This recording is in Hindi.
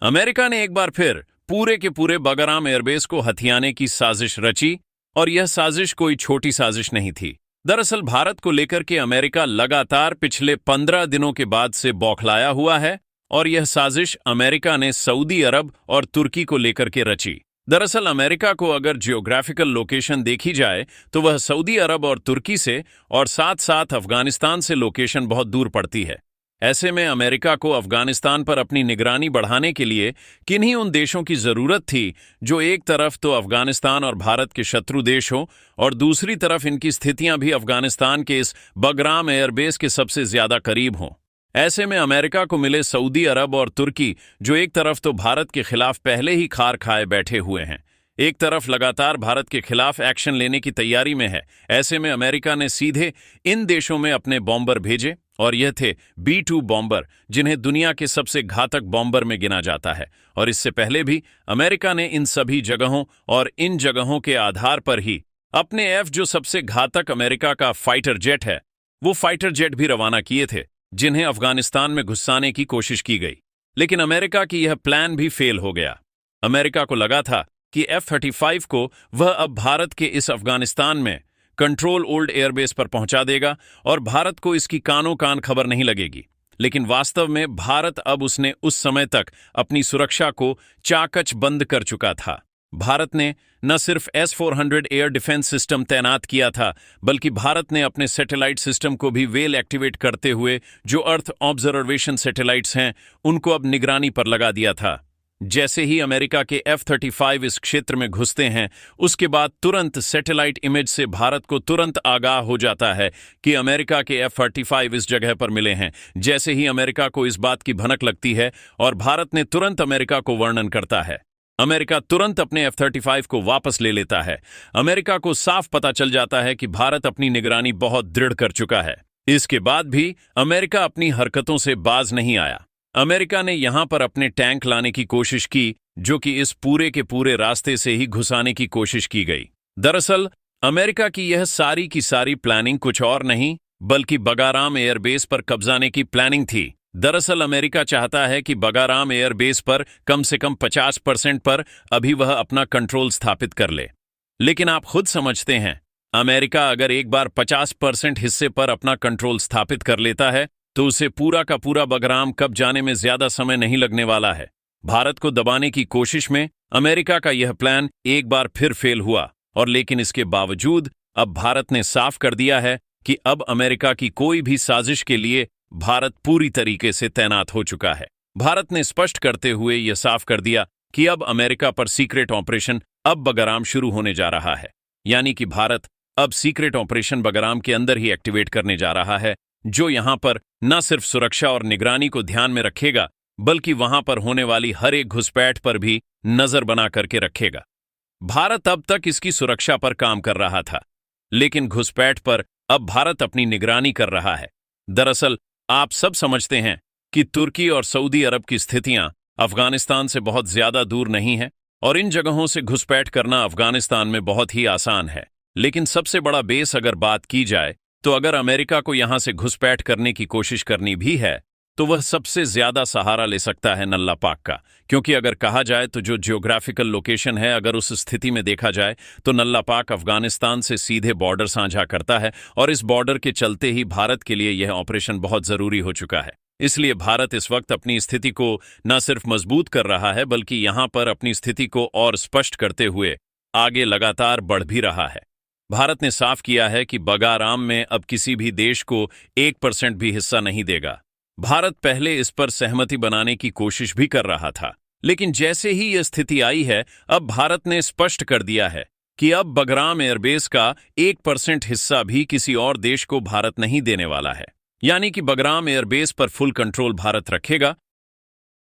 अमेरिका ने एक बार फिर पूरे के पूरे बगराम एयरबेस को हथियाने की साजिश रची और यह साजिश कोई छोटी साजिश नहीं थी। दरअसल भारत को लेकर के अमेरिका लगातार पिछले 15 दिनों के बाद से बौखलाया हुआ है और यह साजिश अमेरिका ने सऊदी अरब और तुर्की को लेकर के रची। दरअसल अमेरिका को अगर जियोग्राफिकल लोकेशन देखी जाए तो वह सऊदी अरब और तुर्की से और साथ साथ अफगानिस्तान से लोकेशन बहुत दूर पड़ती है। ऐसे में अमेरिका को अफगानिस्तान पर अपनी निगरानी बढ़ाने के लिए किन्हीं उन देशों की जरूरत थी जो एक तरफ तो अफगानिस्तान और भारत के शत्रु देश हो और दूसरी तरफ इनकी स्थितियां भी अफगानिस्तान के इस बगराम एयरबेस के सबसे ज्यादा करीब हों। ऐसे में अमेरिका को मिले सऊदी अरब और तुर्की, जो एक तरफ तो भारत के खिलाफ पहले ही खार खाए बैठे हुए हैं, एक तरफ लगातार भारत के खिलाफ एक्शन लेने की तैयारी में है। ऐसे में अमेरिका ने सीधे इन देशों में अपने बॉम्बर भेजे और यह थे B-2 बॉम्बर, जिन्हें दुनिया के सबसे घातक बॉम्बर में गिना जाता है। और इससे पहले भी अमेरिका ने इन सभी जगहों और इन जगहों के आधार पर ही अपने F, जो सबसे घातक अमेरिका का फाइटर जेट है, वो फाइटर जेट भी रवाना किए थे, जिन्हें अफगानिस्तान में घुसाने की कोशिश की गई। लेकिन अमेरिका की यह प्लान भी फेल हो गया। अमेरिका को लगा था कि F-35 को वह अब भारत के इस अफगानिस्तान में कंट्रोल ओल्ड एयरबेस पर पहुंचा देगा और भारत को इसकी कानों कान खबर नहीं लगेगी। लेकिन वास्तव में भारत अब उसने उस समय तक अपनी सुरक्षा को चाकच बंद कर चुका था। भारत ने न सिर्फ S-400 एयर डिफेंस सिस्टम तैनात किया था, बल्कि भारत ने अपने सैटेलाइट सिस्टम को भी वेल एक्टिवेट करते हुए जो अर्थ ऑब्जर्वेशन सैटेलाइट्स हैं, उनको अब निगरानी पर लगा दिया था। जैसे ही अमेरिका के F-35 इस क्षेत्र में घुसते हैं, उसके बाद तुरंत सैटेलाइट इमेज से भारत को तुरंत आगाह हो जाता है कि अमेरिका के F-35 इस जगह पर मिले हैं। जैसे ही अमेरिका को इस बात की भनक लगती है और भारत ने तुरंत अमेरिका को वर्णन करता है, अमेरिका तुरंत अपने F-35 को वापस ले लेता है। अमेरिका को साफ पता चल जाता है कि भारत अपनी निगरानी बहुत दृढ़ कर चुका है। इसके बाद भी अमेरिका अपनी हरकतों से बाज नहीं आया। अमेरिका ने यहां पर अपने टैंक लाने की कोशिश की, जो कि इस पूरे के पूरे रास्ते से ही घुसाने की कोशिश की गई। दरअसल अमेरिका की यह सारी की सारी प्लानिंग कुछ और नहीं बल्कि बगाराम एयरबेस पर कब्जाने की प्लानिंग थी। दरअसल अमेरिका चाहता है कि बगाराम एयरबेस पर कम से कम 50% पर अभी वह अपना कंट्रोल स्थापित कर ले। लेकिन आप खुद समझते हैं, अमेरिका अगर एक बार 50% हिस्से पर अपना कंट्रोल स्थापित कर लेता है तो उसे पूरा का पूरा बगराम कब जाने में ज्यादा समय नहीं लगने वाला है। भारत को दबाने की कोशिश में अमेरिका का यह प्लान एक बार फिर फेल हुआ और लेकिन इसके बावजूद अब भारत ने साफ कर दिया है कि अब अमेरिका की कोई भी साजिश के लिए भारत पूरी तरीके से तैनात हो चुका है। भारत ने स्पष्ट करते हुए यह साफ कर दिया कि अब अमेरिका पर सीक्रेट ऑपरेशन अब बगराम शुरू होने जा रहा है। यानी कि भारत अब सीक्रेट ऑपरेशन बगराम के अंदर ही एक्टिवेट करने जा रहा है, जो यहां पर न सिर्फ सुरक्षा और निगरानी को ध्यान में रखेगा, बल्कि वहां पर होने वाली हर एक घुसपैठ पर भी नजर बना करके रखेगा। भारत अब तक इसकी सुरक्षा पर काम कर रहा था, लेकिन घुसपैठ पर अब भारत अपनी निगरानी कर रहा है। दरअसल आप सब समझते हैं कि तुर्की और सऊदी अरब की स्थितियां अफगानिस्तान से बहुत ज्यादा दूर नहीं है और इन जगहों से घुसपैठ करना अफगानिस्तान में बहुत ही आसान है। लेकिन सबसे बड़ा बेस अगर बात की जाए तो अगर अमेरिका को यहां से घुसपैठ करने की कोशिश करनी भी है तो वह सबसे ज्यादा सहारा ले सकता है नल्ला पाक का, क्योंकि अगर कहा जाए तो जो जियोग्राफिकल लोकेशन है, अगर उस स्थिति में देखा जाए तो नल्ला पाक अफगानिस्तान से सीधे बॉर्डर साझा करता है और इस बॉर्डर के चलते ही भारत के लिए यह ऑपरेशन बहुत जरूरी हो चुका है। इसलिए भारत इस वक्त अपनी स्थिति को न सिर्फ मजबूत कर रहा है बल्कि यहां पर अपनी स्थिति को और स्पष्ट करते हुए आगे लगातार बढ़ भी रहा है। भारत ने साफ किया है कि बगाराम में अब किसी भी देश को 1% भी हिस्सा नहीं देगा। भारत पहले इस पर सहमति बनाने की कोशिश भी कर रहा था, लेकिन जैसे ही यह स्थिति आई है, अब भारत ने स्पष्ट कर दिया है कि अब बगराम एयरबेस का 1% हिस्सा भी किसी और देश को भारत नहीं देने वाला है। यानी कि बगराम एयरबेस पर फुल कंट्रोल भारत रखेगा